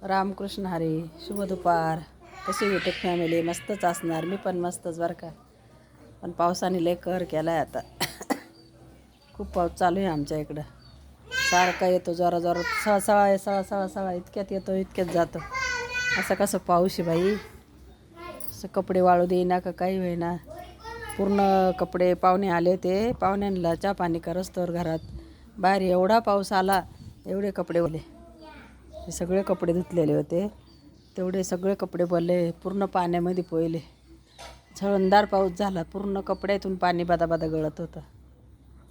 रामकृष्ण हरी. शुभ दुपार. कशी युट्यूब फॅमिली? मस्तच असणार. मी पण मस्तच बरं का. पण पावसाने लय कहर केला आहे आता. खूप पाऊस चालू आहे आमच्या इकडं. सारखा येतो जोरात सळा इतक्यात येतो इतक्यात जातो. असं कसं पाऊस आहे बाई. असं कपडे वाळू देईना का काही होईना. पूर्ण कपडे पाहुणे आले होते. पाहुण्यांना चहा पाणी करस्तोवर घरात बाहेर एवढा पाऊस आला. एवढे कपडे ओले. हे सगळे कपडे धुतलेले होते. तेवढे सगळे कपडे बोलले पूर्ण पाण्यामध्ये पोहिले. झळंदार पाऊस झाला. पूर्ण कपड्यातून पाणी बदाबदा गळत होतं.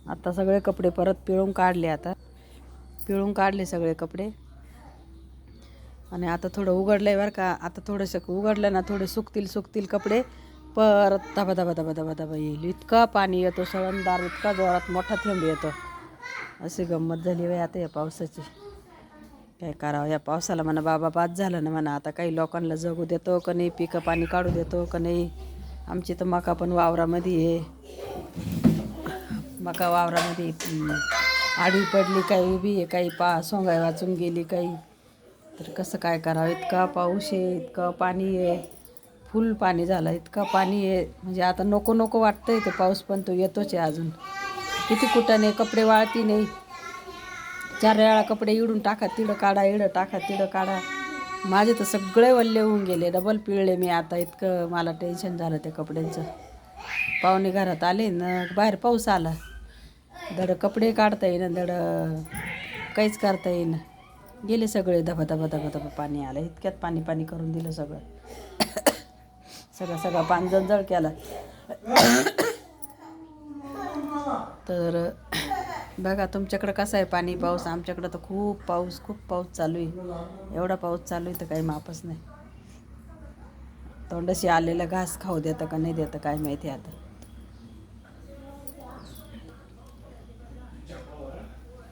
आता सगळे कपडे परत पिळून काढले. पिळून काढले सगळे कपडे. आणि आता थोडं उघडलं आहे बरं का. आता थोडंसं उघडलं ना, थोडे सुकतील कपडे. परत धबा येईल. इतका पाणी येतो सळंदार. इतका जोरात मोठा थेंब येतो. अशी गंमत झाली बाई आता या पावसाची. काय करावं या पावसाला. म्हणा बाबा बाद झालं ना म्हणा. आता काही लोकांना जगू देतो का नाही, पिकं पाणी काढू देतो का नाही. आमची तर मका पण वावरामध्ये आहे. मका वावरामध्ये आडवी पडली, काही उभी आहे, काही सोंगाय वाचून गेली काही. तर कसं काय करावं. इतका पाऊस आहे, इतकं पाणी आहे. फुल पाणी झालं. इतका पाणी आहे म्हणजे आता नको वाटतंय ते पाऊस. पण तो येतोच आहे अजून. किती कुटाने कपडे वाळती नाही. 4 वेळा कपडे इडून टाका तिडं काढा, इडं टाका तिडं काढा. माझे तर सगळे वल्ले होऊन गेले. डबल पिळले मी आता. इतकं मला टेन्शन झालं त्या कपड्यांचं. पाहुणे घरात आले ना, बाहेर पाऊस आला. धड कपडे काढता येईन, धड काहीच करता येईन. गेले सगळे धबा पाणी आलं. इतक्यात पाणी करून दिलं सगळं. सगळं पाणी जंजळ केला. तर बघा तुमच्याकडं कसं आहे पाणी पाऊस. आमच्याकडं तर खूप पाऊस चालू आहे. एवढा पाऊस चालू आहे तर काही मापच नाही. तोंडाशी आलेला घास खाऊ देतं का नाही देतं काय माहिती आता.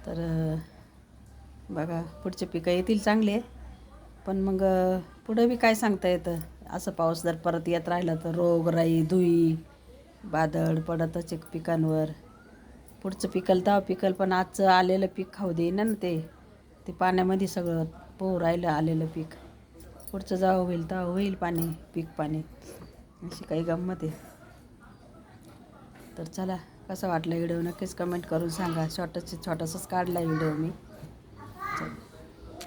तर बघा पुढचे पिकं येतील चांगले. पण मग पुढं बी काय सांगता येतं. असं पाऊस जर परत येत राहिला तर रोगराई, धुई, बादळ पडतच एक पिकांवर. पुढचं पिकल तेव्हा पिकल. पण आजचं आलेलं पीक खाऊ देईना ना ते पाण्यामध्ये सगळं पोहू राहिलं आलेलं पीक. पुढचं जेव्हा होईल तेव्हा होईल पीक पाणी. अशी काही गंमत आहे. तर चला, कसा वाटला व्हिडिओ नक्कीच कमेंट करून सांगा. छोटासाच काढला व्हिडिओ मी. चल.